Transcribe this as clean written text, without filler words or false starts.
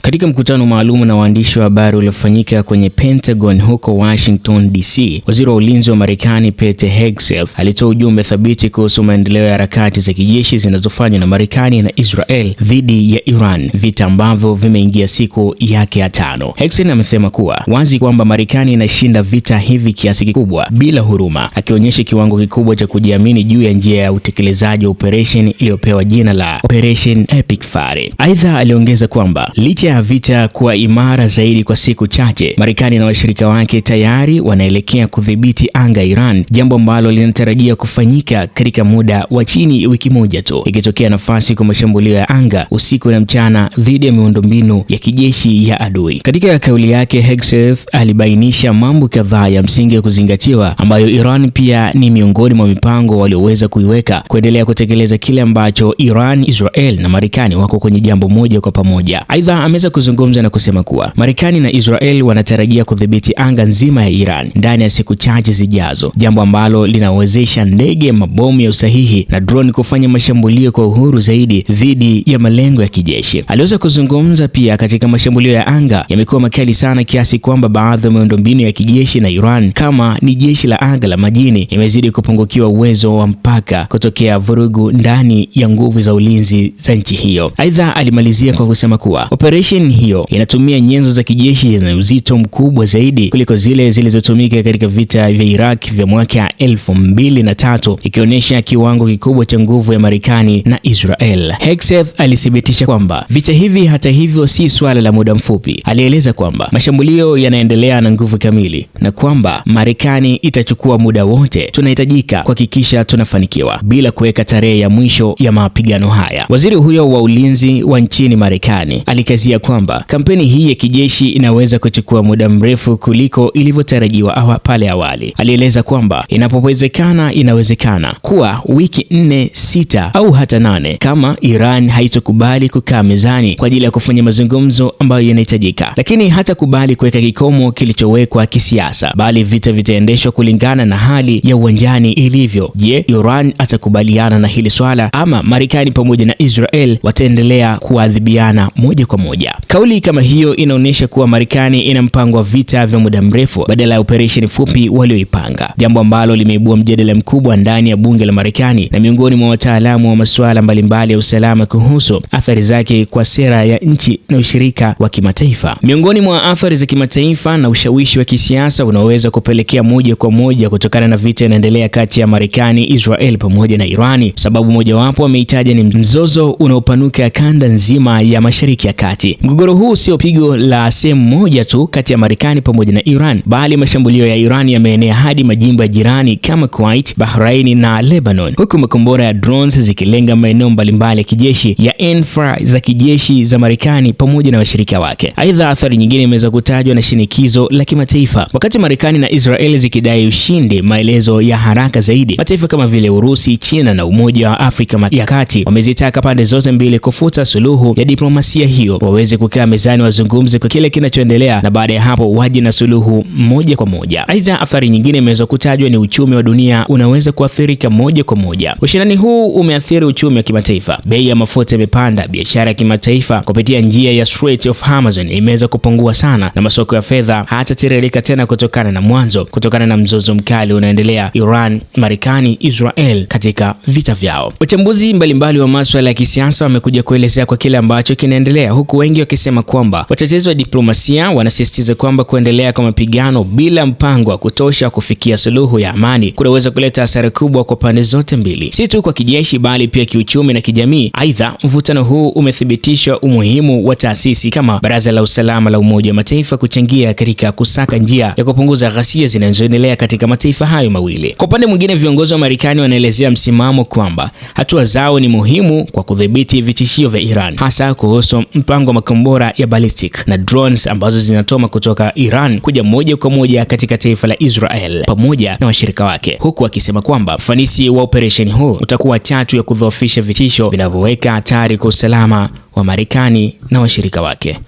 Katika mkutano maalum na waandishi wa habari uliofanyika kwenye Pentagon huko Washington DC, waziri wa ulinzi wa Marekani Pete Hegseth alitoa ujumbe thabiti kuhusu maendeleo ya harakati za kijeshi zinazofanywa na Marekani na Israel dhidi ya Iran, vita ambavyo vimeingia siku yake ya 5. Hegseth amesema kuwa wazi kwamba Marekani inashinda vita hivi kiasi kikubwa bila huruma, akionyesha kiwango kikubwa cha kujiamini juu ya njia ya utekelezaji wa operation iliyopewa jina la Operation Epic Fury. Aidha, aliongeza kwamba licha ya vita kuwa imara zaidi kwa siku chache, Marekani na washirika wake tayari wanaelekea kudhibiti anga Iran, jambo ambalo linatarajia kufanyika katika muda wa chini wiki moja tu, ikitokea nafasi kwa mashambulio ya anga usiku na mchana dhidi ya miundombinu ya kijeshi ya adui. Katika kauli yake, Hegseth alibainisha mambo kadhaa ya msingi ya kuzingatiwa ambayo Iran pia ni miongoni mwa mipango walioweza kuiweka kuendelea kutekeleza kile ambacho Iran, Israel na Marekani wako kwenye jambo moja kwa pamoja. Aidha, ameweza kuzungumza na kusema kuwa Marekani na Israel wanatarajia kudhibiti anga nzima ya Iran ndani ya siku chache zijazo, jambo ambalo linawezesha ndege, mabomu ya usahihi na drone kufanya mashambulio kwa uhuru zaidi dhidi ya malengo ya kijeshi. Aliweza kuzungumza pia katika mashambulio ya anga yamekuwa makali sana kiasi kwamba baadhi ya miundombinu ya kijeshi na Iran kama ni jeshi la anga la majini imezidi kupungukiwa uwezo wa mpaka kutokea vurugu ndani ya nguvu za ulinzi za nchi hiyo. Aidha, alimalizia kwa kusema kuwa operation hiyo inatumia nyenzo za kijeshi zenye uzito mkubwa zaidi kuliko zile zilizotumika katika vita vya Iraq vya mwaka 2003, ikionyesha kiwango kikubwa cha nguvu ya Marekani na Israel. Hegseth alithibitisha kwamba vita hivi hata hivyo si swala la muda mfupi. Alieleza kwamba mashambulio yanaendelea na nguvu kamili na kwamba Marekani itachukua muda wote tunahitajika kuhakikisha tunafanikiwa bila kuweka tarehe ya mwisho ya mapigano haya. Waziri huyo wa ulinzi wa nchini Marekani alikazia kwamba kampeni hii ya kijeshi inaweza kuchukua muda mrefu kuliko ilivyotarajiwa pale awali. Alieleza kwamba inapowezekana, inawezekana kuwa wiki 4, 6 au hata 8 kama Iran haitokubali kukaa mezani kwa ajili ya kufanya mazungumzo ambayo yanahitajika, lakini hata kubali kuweka kikomo kilichowekwa kisiasa, bali vita vitaendeshwa kulingana na hali ya uwanjani ilivyo. Je, Iran atakubaliana na hili swala ama Marekani pamoja na Israel wataendelea kuadhibiana moja kwa moja? Kauli kama hiyo inaonyesha kuwa Marekani ina mpango wa vita vya muda mrefu badala ya operesheni fupi walioipanga, jambo ambalo limeibua mjadala mkubwa ndani ya bunge la Marekani na miongoni mwa wataalamu wa masuala mbalimbali ya usalama kuhusu athari zake kwa sera ya nchi na ushirika wa kimataifa. Miongoni mwa athari za kimataifa na ushawishi wa kisiasa unaoweza kupelekea moja kwa moja kutokana na vita inaendelea kati ya Marekani, Israel pamoja na Irani, sababu mojawapo ameitaja ni mzozo unaopanuka kanda nzima ya Mashariki ya Kati. Mgogoro huu sio pigo la sehemu moja tu kati ya Marekani pamoja na Iran, bali mashambulio ya Iran yameenea hadi majimbo ya jirani kama Kuwait, Bahrain na Lebanon, huku makombora ya drones zikilenga maeneo mbalimbali ya kijeshi ya infra za kijeshi za Marekani pamoja na washirika wake. Aidha, athari nyingine imeweza kutajwa na shinikizo la kimataifa. Wakati Marekani na Israel zikidai ushindi maelezo ya haraka zaidi, mataifa kama vile Urusi, China na Umoja wa Afrika ya Kati wamezitaka pande zote mbili kufuta suluhu ya diplomasia hiyo, waweze kukaa mezani, wazungumze kwa kile kinachoendelea na baada ya hapo waje na suluhu moja kwa moja. Aidha, athari nyingine imeweza kutajwa ni uchumi wa dunia unaweza kuathirika moja kwa moja. Ushindani huu umeathiri uchumi wa kimataifa. Bei ya mafuta imepanda, biashara ya kimataifa kupitia njia ya Strait of Hormuz imeweza kupungua sana na masoko ya fedha hayatatiririka tena kutokana na mzozo mkali unaendelea Iran, Marekani, Israel katika vita vyao. Wachambuzi mbalimbali wa masuala ya kisiasa wamekuja kuelezea kwa kile ambacho kinaendelea, huku wengi wakisema kwamba watetezi wa diplomasia wanasisitiza kwamba kuendelea kwa mapigano bila mpango wa kutosha kufikia suluhu ya amani kunaweza kuleta hasara kubwa kwa pande zote mbili, si tu kwa kijeshi bali pia kiuchumi na kijamii. Aidha, mvutano huu umethibitisha umuhimu wa taasisi kama Baraza la Usalama la Umoja wa Mataifa kuchangia katika kusaka njia ya kupunguza ghasia zinazoendelea katika mataifa hayo mawili. Kwa upande mwingine, viongozi wa Marekani wanaelezea msimamo kwamba hatua zao ni muhimu kwa kudhibiti vitishio vya Iran, hasa kuhusu mpango wa makombora ya ballistic na drones ambazo zinatoma kutoka Iran kuja moja kwa moja katika taifa la Israel pamoja na washirika wake, huku akisema kwamba ufanisi wa operation huu utakuwa chachu ya kudhoofisha vitisho vinavyoweka hatari kwa usalama wa Marekani na washirika wake.